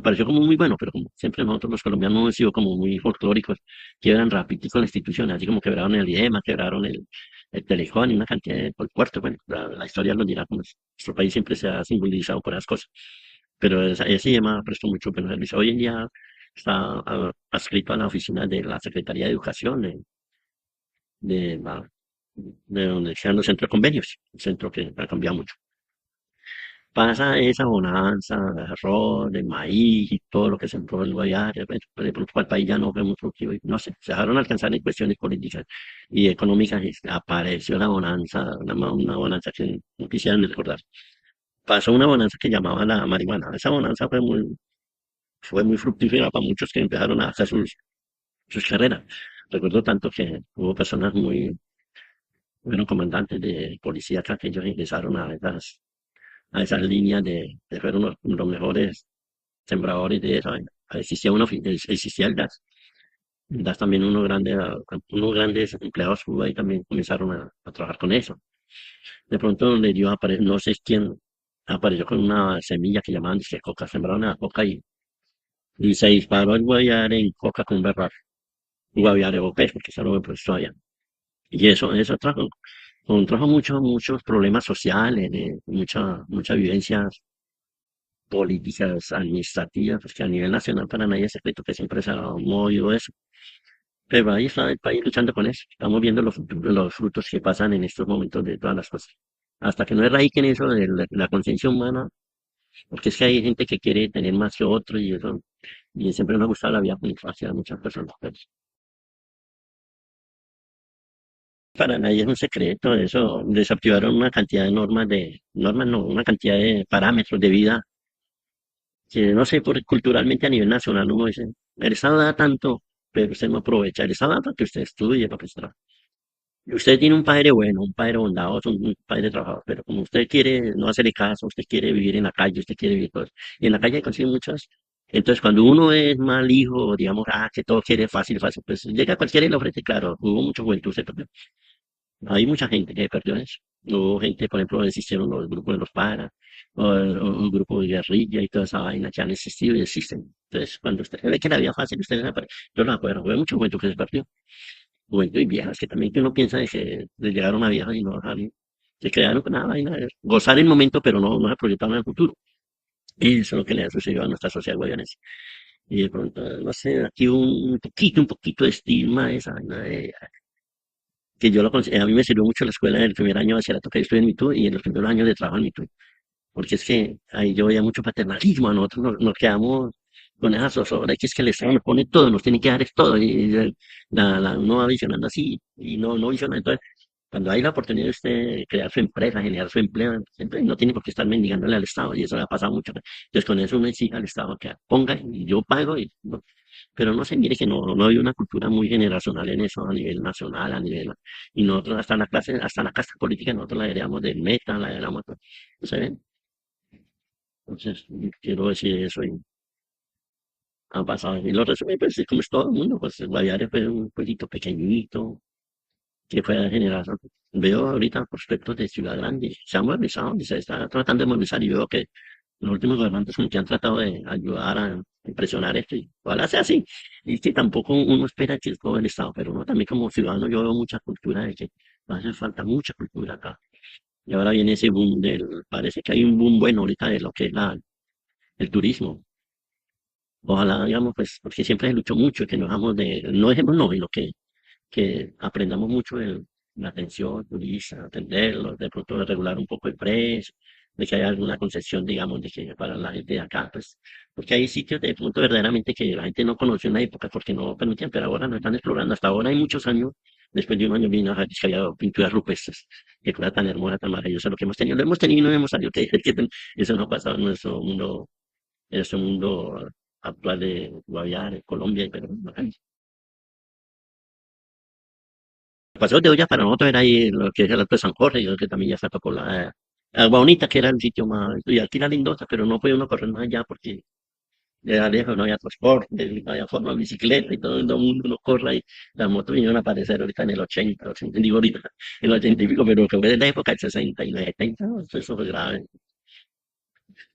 pareció como muy bueno, pero como siempre nosotros los colombianos hemos sido como muy folclóricos, quiebran rapidito con la institución, así como quebraron el IEMA, quebraron el Telecom y una cantidad de por puerto. Bueno, la historia lo dirá como es. Nuestro país siempre se ha simbolizado por esas cosas. Pero ese IEMA prestó mucho buen servicio. Hoy en día está adscrito a la oficina de la Secretaría de Educación de, la- de donde sean los centros de convenios, un centro que ha cambiado mucho. Pasa esa bonanza de arroz, de maíz y todo lo que sembró el Guayare, de pronto el país ya no fue muy productivo, y no sé, se dejaron alcanzar en cuestiones políticas y económicas y apareció la bonanza, una bonanza que no quisieran recordar. Pasó una bonanza que llamaba la marihuana. Esa bonanza fue muy fructífera para muchos que empezaron a hacer sus carreras. Recuerdo tanto que hubo personas fueron comandantes de policía acá que ellos ingresaron a esas líneas fueron los mejores sembradores de eso. Existía, existía el gas también unos grandes empleados hubo ahí también comenzaron a trabajar con eso. De pronto le dio, no sé quién, apareció con una semilla que llamaban disque coca, sembraron la coca y se disparó el guayare en coca con berrar, guayare o pez, porque eso no me puesto todavía. Y eso trajo muchos problemas sociales, muchas vivencias políticas, administrativas, pues que a nivel nacional para nadie es secreto que siempre se ha movido eso. Pero ahí está el país luchando con eso. Estamos viendo los frutos que pasan en estos momentos de todas las cosas. Hasta que no erradiquen eso de la conciencia humana, porque es que hay gente que quiere tener más que otro y eso, y siempre nos ha gustado la vida muy fácil a muchas personas. Pues, para nadie es un secreto, eso desactivaron una cantidad de normas no, una cantidad de parámetros de vida que no sé, culturalmente a nivel nacional uno dice, el Estado da tanto, pero usted no aprovecha, el Estado da para que usted estudie, para que usted trabaje. Y usted tiene un padre bueno, un padre bondadoso, un padre trabajador, pero como usted quiere no hacerle caso, usted quiere vivir en la calle, usted quiere vivir todo eso. Y en la calle consigue muchas. Entonces, cuando uno es mal hijo, digamos, que todo quiere fácil, fácil, pues llega cualquiera y le ofrece, claro, hubo mucha juventud, se perdió. Hay mucha gente que perdió eso. Hubo gente, por ejemplo, existieron los grupos de los paras, o un grupo de guerrilla y toda esa vaina que han existido y existen. Entonces, cuando usted ve que la vida fácil, usted yo no acuerdo, hubo mucha juventud que se perdió. Juventud y viejas, que también que uno piensa de llegar a una vieja y no se quedaron con nada, vaina, gozar el momento, pero no se proyectaron en el futuro. Y eso es lo que le ha sucedido a nuestra sociedad guayanesa. Y de pronto, no sé, aquí un poquito de estigma, esa vaina que a mí me sirvió mucho la escuela en el primer año de bachillerato que yo estuve en Mitu y en los primeros años de trabajo en Mitu, porque es que ahí yo veía mucho paternalismo, a nosotros nos quedamos con esa zozobra, que es que el Estado nos pone todo, nos tiene que dar es todo, y uno va visionando así, y no visiona, entonces, Cuando hay la oportunidad de usted crear su empresa, generar su empleo, siempre no tiene por qué estar mendigándole al Estado, y eso le ha pasado mucho. Entonces, con eso uno exige al Estado que ponga y yo pago, y, no. Pero no se mire que no hay una cultura muy generacional en eso a nivel nacional, a nivel, y nosotros hasta en la clase, hasta en la casta política, nosotros la heredamos de Meta, la heredamos, ¿no se ven? Entonces, quiero decir eso, y ha pasado. Y lo resumen, pues, como es todo el mundo, pues, Guaviare fue un pueblito pequeñito, que pueda generar. Veo ahorita prospectos de ciudad grande, se han movilizado y se está tratando de movilizar y veo que los últimos gobernantes como que han tratado de ayudar a impresionar esto y ojalá sea así. Y que tampoco uno espera que es todo el Estado, pero uno también como ciudadano yo veo mucha cultura de que hace falta mucha cultura acá. Y ahora viene ese boom parece que hay un boom bueno ahorita de lo que es el turismo. Ojalá, digamos, pues, porque siempre se luchó mucho, que nos dejamos no dejemos no, y lo que aprendamos mucho de la atención turista, atenderlos, de pronto de regular un poco el precio, de que haya alguna concesión, digamos, de que para la gente de acá, pues, porque hay sitios de pronto verdaderamente que la gente no conoció en la época porque no permitían, pero ahora no están explorando. Hasta ahora hay muchos años, después de un año vino a ver que había pinturas rupestres, qué cosa tan hermosa, tan maravillosa lo que hemos tenido. Lo hemos tenido y no hemos salido, eso no ha pasado en nuestro mundo actual de Guaviare, Colombia y Perú. ¿No? Paseo de olla para nosotros era ahí lo que es el Alto de San Jorge, yo que también ya se tocó la Agua Bonita, que era el sitio más, y aquí la Lindota, pero no podía uno correr más allá porque era lejos, no había transporte, no había forma de bicicleta y todo el mundo no corre ahí. Las motos vinieron a aparecer ahorita en el 80, digo ahorita, en el 80 y pico, pero que fue de la época del 60 y 70, ¿no? Eso fue grave.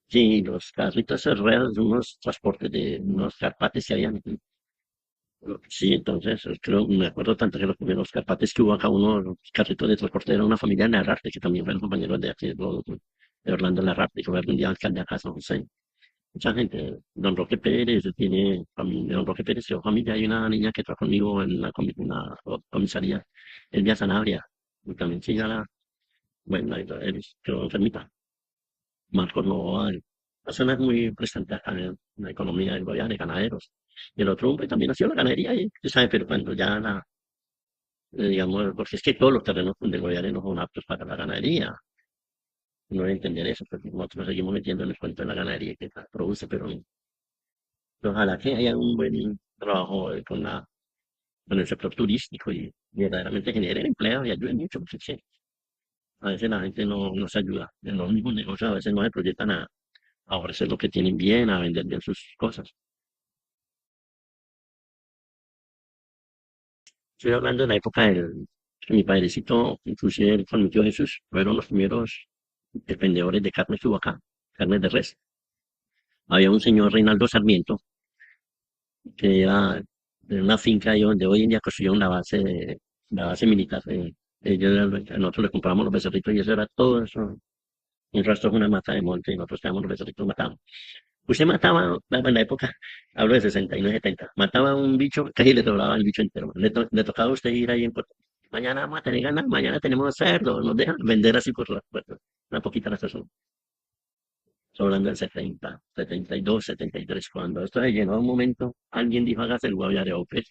Sí, los carritos ruedas, unos transportes de unos carpates que habían. Sí, entonces creo, me acuerdo tanto que los primeros carpates que hubo acá, unos carritos de transporte era una familia de Narrarte, que también fueron compañeros de aquí, de Orlando Narrarte, que fue algún día alcalde acá, San José. Mucha gente, don Roque Pérez, tiene familia, don Roque Pérez, su familia, hay una niña que trabaja conmigo en una comisaría, Elvia Sanabria, y también sigue a bueno, él quedó enfermita. Marcos Novoa, la zona es muy prestante acá en la economía del Guayana, de ganaderos. Y el otro hombre también ha sido la ganadería, y, tú sabes, pero cuando ya digamos, porque es que todos los terrenos del Guayana no son aptos para la ganadería. No debe entender eso, porque nosotros seguimos metiendo en el cuento de la ganadería que produce, pero ojalá que haya un buen trabajo con el sector turístico y verdaderamente generen empleo y ayuden mucho, porque es que a veces la gente no se ayuda. En los mismos negocios a veces no se proyectan a ofrecer lo que tienen bien, a vender bien sus cosas. Estoy hablando de la época que mi padrecito, inclusive él con mi tío Jesús, fueron los primeros vendedores de carne que hubo acá, carne de res. Había un señor Reinaldo Sarmiento, que era de una finca ahí donde hoy en día construyeron la base militar. Nosotros le compramos los becerritos y eso era todo eso. Un rastro es una mata de monte y nosotros teníamos los becerritos matados. Usted mataba, en la época, hablo de 69, 70, mataba un bicho, casi le doblaba el bicho entero. Le tocaba a usted ir ahí en Puerto. Mañana vamos a tener ganas, mañana tenemos cerdo, nos dejan vender así por la puerta. Una poquita la sazón. Estoy hablando del 70, 72, 73, cuando esto se llenó un momento, alguien dijo hágase el Guaviare Open.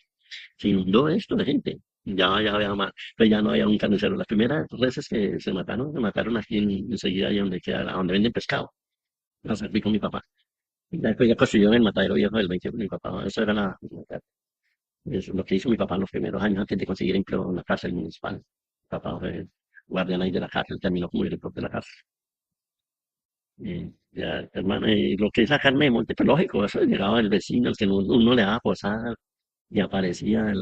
Se inundó esto de gente. Ya había más, pues ya no había un carnicero. Las primeras veces que se mataron aquí enseguida, ahí donde queda, donde venden pescado. Las fui con mi papá. Ya después ya construyó en el matadero viejo del 20 con mi papá. Eso era es lo que hizo mi papá en los primeros años antes de conseguir empleo en la cárcel municipal. Mi papá fue guardián ahí de la cárcel, terminó como director de la cárcel. Ya, hermano, y lo que es la carne de monte, pues lógico, eso llegaba el vecino, el que uno le daba posada y aparecía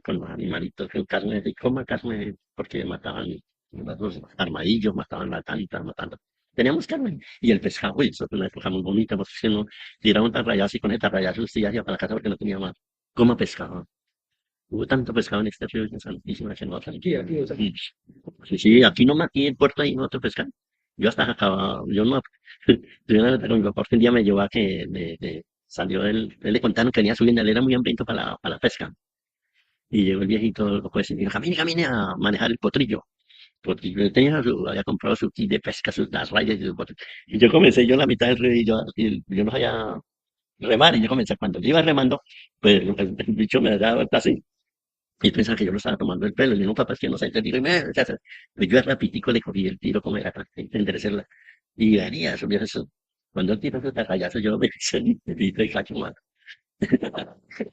con los animalitos, con carne, y coma carne, porque mataban los armadillos, mataban la tanta, matando. Teníamos carne y el pescado, y eso fue una época muy bonita, porque si no tiraban tan rayados y con esta rayas usted ya iba para la casa porque no tenía más. Coma pescado. Hubo tanto pescado en este río en Santísima que no Aquí, aquí, o sea, y- Sí, sí, aquí no aquí en Puerto hay otro pescado. Yo hasta acababa, yo no, tuve una nota con mi papá, porque un día me llevó a que salió él le contaron que venía subiendo, él era muy hambriento para la pesca. Y llegó el viejito, lo juez, y dijo, camine, camine a manejar el potrillo. Potrillo, él había comprado su kit de pesca, sus las rayas y su potrillo. Y yo comencé yo en la mitad del río y yo no sabía remar, y yo comencé, cuando yo iba remando, pues el bicho me daba vuelta así. Y pensaba que yo lo estaba tomando el pelo. Y digo, papá, es que no sé. Te digo, y me, o sea, pues yo de rapidito le cogí el tiro como era para enderezarla. Y venía, eso, eso. Cuando el tiro se te rayazo, yo me hice y te cacho, mano.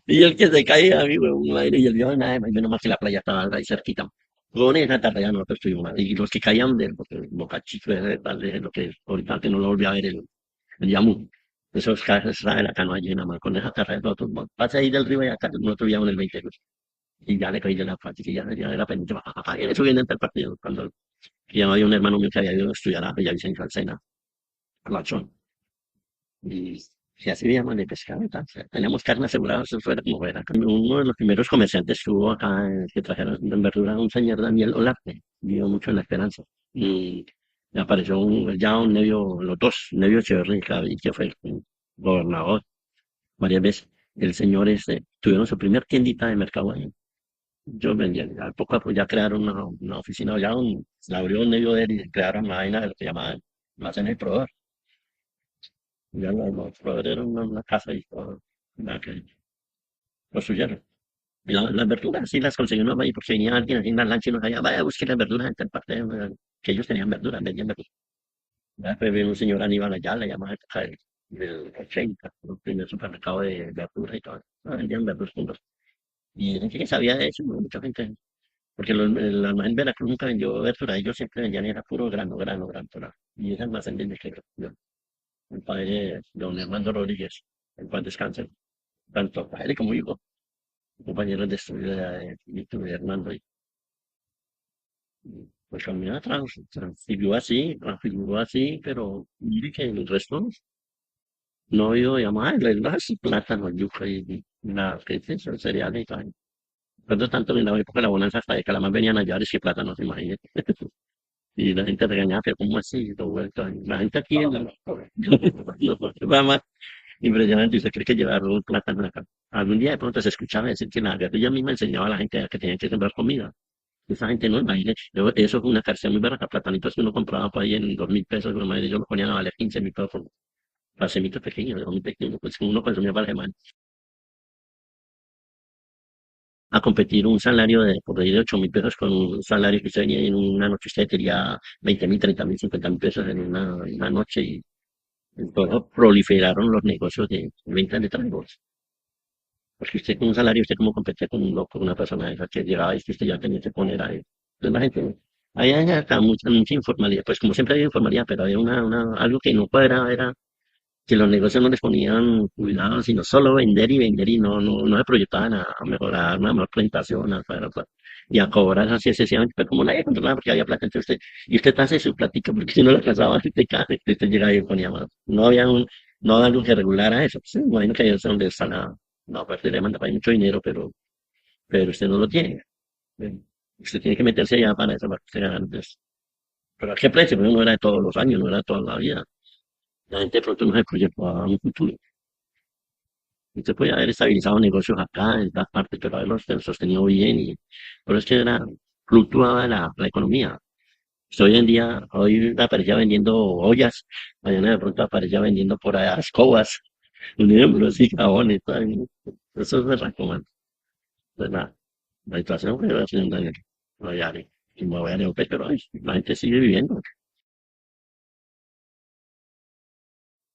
Y el que se caía, amigo, un aire, y el viejo, nada más, y menos mal que la playa estaba ahí cerquita. Con esa tarde ya nosotros estuvimos mal. Y los que caían del porque Boca Chica, de tal, de lo que ahorita que no lo volví a ver el Yamu. Esos casos estaban acá no hay llena, man. Con esa tarde nosotros, pasa ahí del río y acá nosotros vivíamos en el 20 y ya le caí de la práctica y ya era pendiente, y eso viene entre el partido, cuando ya había un hermano mío que había ido a estudiar a Villavicencio al Sena, a Lachón, y así veíamos de pescado y tal, o sea, teníamos carne asegurada, eso fuera como fuera. Uno de los primeros comerciantes que hubo acá, que trajeron en verdura, un señor Daniel Olarte, vivió mucho en La Esperanza, y me apareció ya un Nevio, los dos, Nevio Echeverría y que fue el gobernador varias veces. El señor tuvieron su primer tiendita de mercado ahí. Yo vendía, al poco a poco ya crearon una oficina, ya la abrió un medio de él y crearon una vaina de lo que llamaban almacén el proveedor. Ya los proveedores eran una casa y todo, la que construyeron. Y las verduras sí las conseguimos ahí porque venía alguien así en la lancha y nos decía, vaya, busque las verduras en tal parte, que ellos tenían verduras, vendían verduras. Ya después vino un señor Aníbal allá, le llamaba del 80, el primer supermercado de verduras y todo. Vendían verduras juntos. Y gente que sabía de eso, ¿no? Mucha gente. Porque el almacén Veracruz nunca vendió verdura, ellos siempre vendían era puro grano, grano, grano. Grano. Y ese almacén de que el padre de don Armando Rodríguez, el cual descanse, tanto padre como hijo, compañeros de estudio de Armando. Pues camina transfiguró así, pero mire que el resto no ha habido llamada, el resto, plátano, yuca y nada, que es eso, cereales y tal. Tanto, tanto en la época de la bonanza hasta de Calamar venían a llevar y que plátanos, imagínate. Y la gente regañaba, pero ¿cómo así? Todo vuelto ahí. La gente aquí en la... va más impresionante. ¿Usted cree que llevar un plátano acá? Algún día de pronto se escuchaba decir que la guerrilla misma enseñaba a la gente a que tenían que sembrar comida. Esa gente no, imagínate. Eso fue una cárcel muy barata. Platanitos que uno compraba por ahí en 2.000 pesos, pero madre, yo lo ponían a valer 15.000 pesos por racemitos pequeños, muy pequeños, pues que uno consumía para la semana. A competir un salario de por ahí de 8.000 pesos con un salario que usted venía en una noche, usted quería 20.000, 30.000, 50.000 pesos en una noche y todo proliferaron los negocios de venta de tragos. Porque usted con un salario, usted como competía con un loco, una persona esa que llegaba y que usted ya tenía que poner a él. Entonces la gente, ahí hay acá mucha informalidad, pues como siempre había informalidad, pero había algo que no cuadraba, era que los negocios no les ponían cuidado, sino solo vender y no se proyectaban a mejorar, una mejor presentación, y a cobrar así excesivamente, pero como nadie controlaba porque había plata entre usted, y usted hace su platica porque si no la casaba, usted llegaba y ponía más. No había no había algo que regulara eso. Pues, imagino que ahí es donde está no, pues le manda para ahí mucho dinero, pero usted no lo tiene. Eh, Usted tiene que meterse allá para eso, para que usted gane, pues. Pero ¿a qué precio? Porque no era de todos los años, no era de toda la vida. La gente de pronto no se proyectó a un futuro. Usted puede haber estabilizado negocios acá, en todas partes, pero haberlos sostenido bien. Pero es que fluctuaba la economía. Usted hoy en día, hoy aparecía vendiendo ollas, mañana de pronto aparecía vendiendo por allá escobas, un ejemplo, así, jabones, tal. Eso es verdad, como la inflación fue haciendo daño. No, ya, y me voy a neopet, pero ay, la gente sigue viviendo.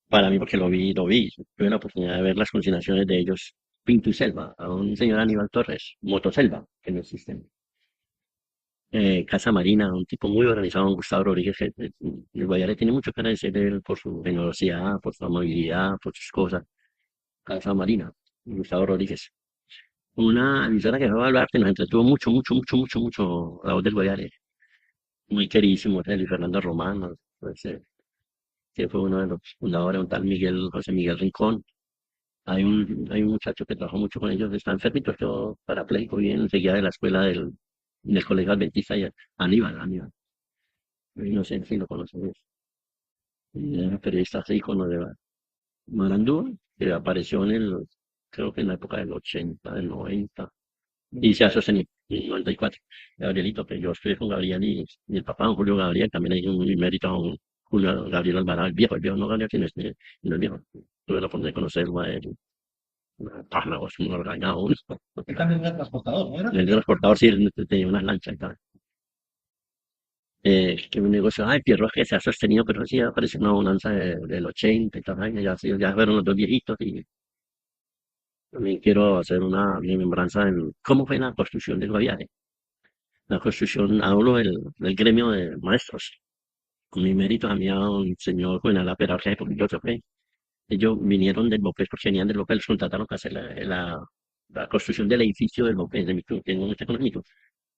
Para mí, porque tuve la oportunidad de ver las consignaciones de ellos, Pinto y Selva, a un señor Aníbal Torres, Motoselva, que no existen. Casa Marina, un tipo muy organizado, un Gustavo Rodríguez, el Guayare tiene mucho que agradecer de él por su generosidad, por su amabilidad, por sus cosas. Casa Marina, Gustavo Rodríguez. Una emisora que dejó hablar, que nos entretuvo mucho, mucho, mucho, mucho, mucho, la voz del Guayare. Muy queridísimo, Luis Fernando Román, ¿no? Pues, que fue uno de los fundadores, un tal José Miguel Rincón. Hay un muchacho que trabajó mucho con ellos, está enfermito, quedó parapléjico bien enseguida de la escuela del colegio adventista, Aníbal. No sé si lo conoces. Era periodista así con lo de Marandúa, que apareció creo que en la época del 80, del 90, y se ha sostenido en el 94. Gabrielito, que yo estudié con Gabriel y el papá, don Julio Gabriel, también hay un mérito, don Julio Gabriel Alvarado, el viejo, no Gabriel, sino el viejo. Tuve la oportunidad de conocerlo a él. Pájaros, uno regañaba a uno. Él también era transportador, ¿no era? El transportador sí tenía unas lanchas y tal. Que un negocio, ay, Pierrot que se ha sostenido, pero sí apareció una bonanza del 80 y tal, ay, ya, ya fueron los dos viejitos y también quiero hacer una remembranza en cómo fue la construcción del Guaviare. La construcción, hablo del gremio de maestros. Con mi mérito, a mí a un señor Juvenal Apera, que hace poquito se fue. Ellos vinieron del BOPES porque venían del BOPES, los contrataron para hacer la construcción del edificio del BOPES, de mi club, que no está conmigo,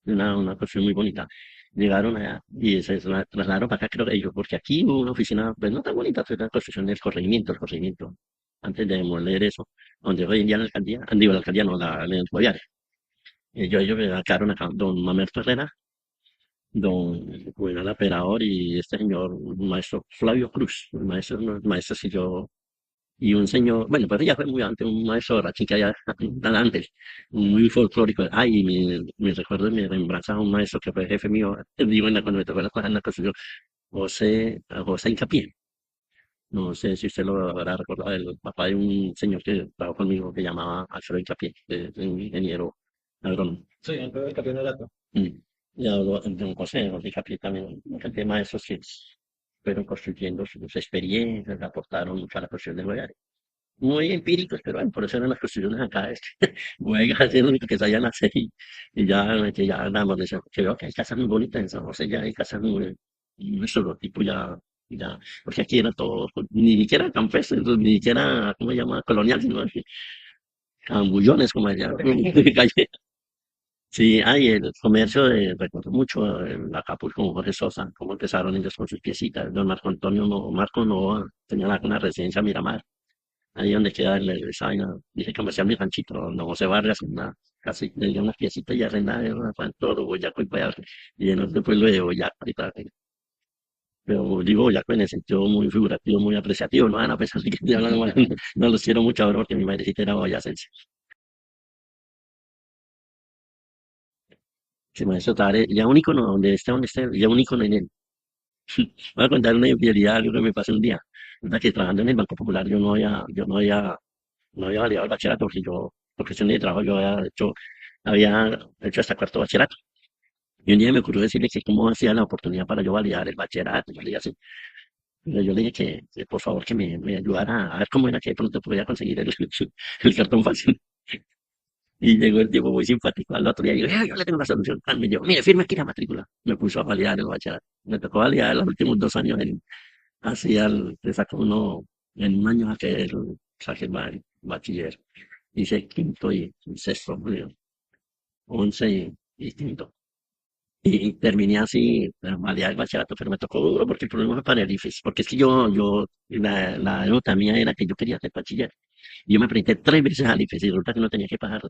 una construcción muy bonita. Llegaron allá y se trasladaron para acá, creo que ellos, porque aquí hubo una oficina, pues no tan bonita, fue la construcción del corregimiento, el corregimiento, antes de demoler eso, donde hoy en día la alcaldía, digo la alcaldía, no, el Guaviare. Ellos me sacaron acá, don Mamerto Herrera, don Juvenal Aperador y este señor, maestro Flavio Cruz, el maestro, unos maestros y yo, y un señor, bueno, pues ya fue muy antes, un maestro de Rachín que allá tan antes, muy folclórico. Ay, me recuerdo, me remembranza a un maestro que fue jefe mío, digo, cuando me tocó la cosa en la construcción, José Incapié. No sé si usted lo habrá recordado, el papá de un señor que trabajó conmigo que llamaba Alfredo Incapié, de un ingeniero agrónomo. Sí, el campeonato. Mm. Y habló de un consejo, de Capi también, el tema de esos que fueron construyendo sus experiencias, aportaron mucho a la construcción del hogar. Muy empíricos, pero bueno, por eso eran las construcciones acá, huelgas, es lo único que sabían hacer y ya andamos, que veo que hay casas muy bonitas en San José, ya hay casas muy, nuestro tipo ya, porque aquí era todo, ni siquiera campestre, ni siquiera, ¿cómo se llama? Colonial, sino así, cambullones, como allá, sí, hay el comercio de, recuerdo mucho el Acapulco con Jorge Sosa, cómo empezaron ellos con sus piecitas. Don Marco Antonio no, Marco no tenía una residencia en Miramar, ahí donde queda esa vaina, dije comercial mi ranchito, donde José Vargas, una, casi tenía unas piecitas y arrendaba una todo Boyaco y para allá, y en otro pueblo de Boyaco y tal. Pero digo Boyaco en el sentido muy figurativo, muy apreciativo, no van a pesar de que estoy hablando mal, no los quiero mucho ahora porque mi madrecita era boyacense. Sí, maestro Tare, ya un icono donde esté, ya un icono en él. Voy a contar una infidelidad, algo que me pasó un día. Resulta que trabajando en el Banco Popular no había validado el bachillerato porque yo, por cuestiones de trabajo, yo había hecho hasta cuarto bachillerato. Y un día me ocurrió decirle que cómo hacía la oportunidad para yo validar el bachillerato. Yo le dije así. Yo le dije que, por favor que me ayudara a ver cómo era que de pronto podía conseguir el cartón fácil. Y llegó el tipo muy simpático al otro día y yo le tengo una solución. Me dijo, mire, firme aquí la matrícula. Me puso a validar el bachillerato. Me tocó validar los últimos 2 años te sacó uno en un año a que él saque el bachiller. Hice quinto y sexto, 11 y quinto. Y terminé así, validar el bachillerato, pero me tocó duro porque el problema fue para el IFES, porque es que la nota mía era que yo quería hacer bachiller. Y yo me presenté 3 veces al IFES y resulta que no tenía que pagar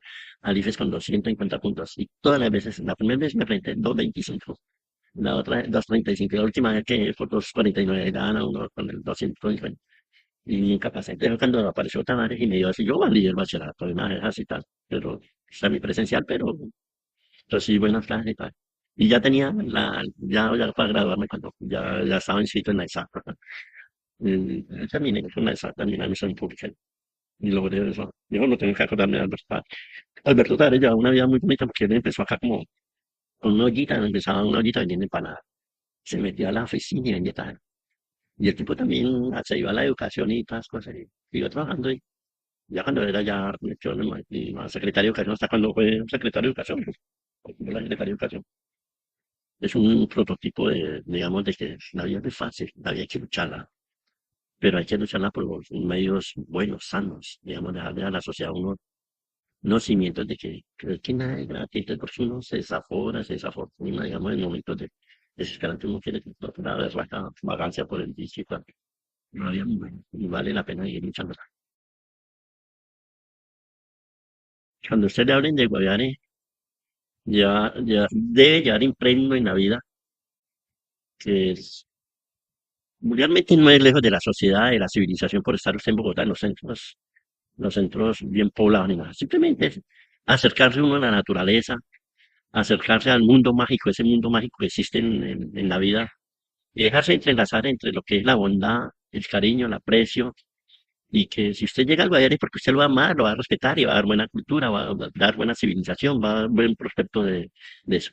al IFES con 250 puntos. Y todas las veces, la primera vez me presenté 225, la otra 235, y la última vez que fue 249, y daban a uno con el 250. Y nunca pasé. Entonces cuando apareció Tavares y me dio así, yo validé el bachillerato, además es así tal, pero semipresencial, pero recibí buenas clases y tal. Y ya tenía ya para graduarme cuando ya estaba inscrito en la ESA. Terminé con la ESA, terminé mi misión pública y logré eso. Yo no tengo que acordarme de Alberto Tavares. Alberto Tavares llevaba una vida muy bonita porque él empezó acá como con una ollita, empezaba una ollita vendiendo empanadas. Se metió a la oficina y vendía tal. Y el tipo también se iba a la educación y todas las cosas. Y siguió trabajando y ya cuando era ya metió secretario de educación, hasta cuando fue secretario de educación, pues, fue la secretaria de educación. Es un prototipo digamos, de que la vida no es fácil, la vida hay que lucharla, pero hay que lucharla por los medios buenos, sanos, digamos, dejarle a la sociedad unos cimientos de que creo que nada es gratis, entonces, porque uno se desafora, se desafortuna, digamos, en momentos de desesperante, uno quiere tratar de la vagancia por el vicio y tal. No había, y vale la pena ir luchando. Cuando usted le hablen de Guaviare, ya debe llevar impregno en la vida, que es realmente no es lejos de la sociedad, de la civilización por estar usted en Bogotá, en los centros bien poblados ni nada. Simplemente es acercarse uno a la naturaleza, acercarse al mundo mágico, ese mundo mágico que existe en la vida, y dejarse entrelazar entre lo que es la bondad, el cariño, el aprecio Y que si usted llega al Guaviare porque usted lo va a amar, lo va a respetar y va a dar buena cultura, va a dar buena civilización, va a dar buen prospecto de eso.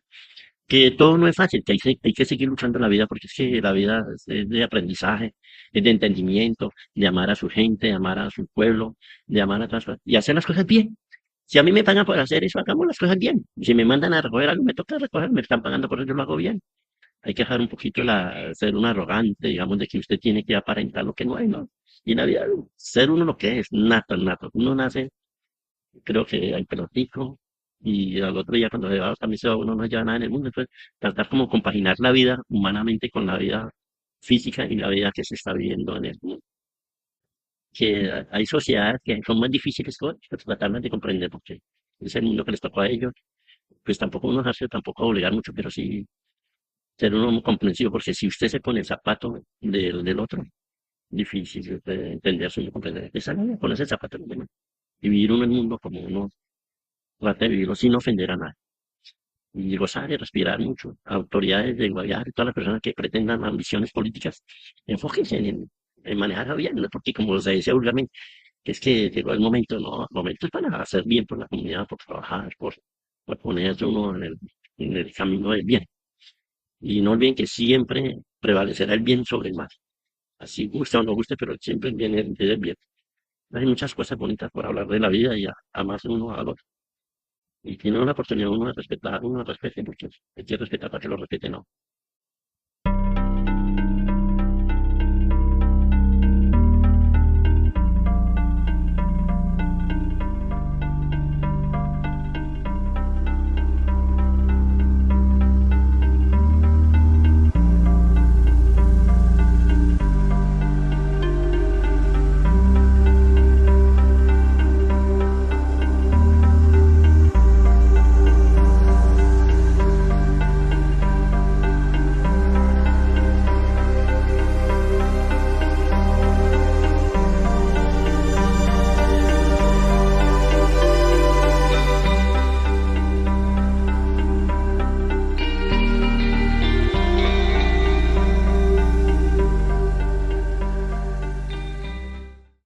Que todo no es fácil, que hay que seguir luchando en la vida porque es que la vida es de aprendizaje, es de entendimiento, de amar a su gente, de amar a su pueblo, de amar a todas las y hacer las cosas bien. Si a mí me pagan por hacer eso, hagamos las cosas bien. Si me mandan a recoger algo, me toca recoger, me están pagando por eso, yo lo hago bien. Hay que dejar un poquito ser un arrogante, digamos, de que usted tiene que aparentar lo que no hay, ¿no? Y en la vida, ser uno lo que es, nato, nato. Uno nace, creo que hay pelotico, y al otro día cuando se va, también se va, uno no lleva nada en el mundo. Entonces, tratar como compaginar la vida humanamente con la vida física y la vida que se está viviendo en el mundo. Que hay sociedades que son más difíciles que otras, pero tratarlas de comprender porque es el mundo que les tocó a ellos. Pues tampoco uno hace, tampoco obligar mucho, pero sí ser uno comprensivo, porque si usted se pone el zapato del otro, difícil de entenderse y comprender. Esa no ponerse el zapato del demás y vivir uno en el mundo como uno trata de vivirlo sin ofender a nadie. Y gozar y respirar mucho. Autoridades de Guayar y todas las personas que pretendan ambiciones políticas, enfóquense en manejar bien, ¿no? Porque como se dice vulgarmente, que es que llegó el momento, no, el momento es para hacer bien por la comunidad, por trabajar, por ponerse uno en el camino del bien. Y no olviden que siempre prevalecerá el bien sobre el mal. Así guste o no guste, pero siempre el bien es el bien. Hay muchas cosas bonitas por hablar de la vida y amarse uno al otro. Y tiene una oportunidad uno de respetar, uno respete, porque hay que respetar para que lo respete, no.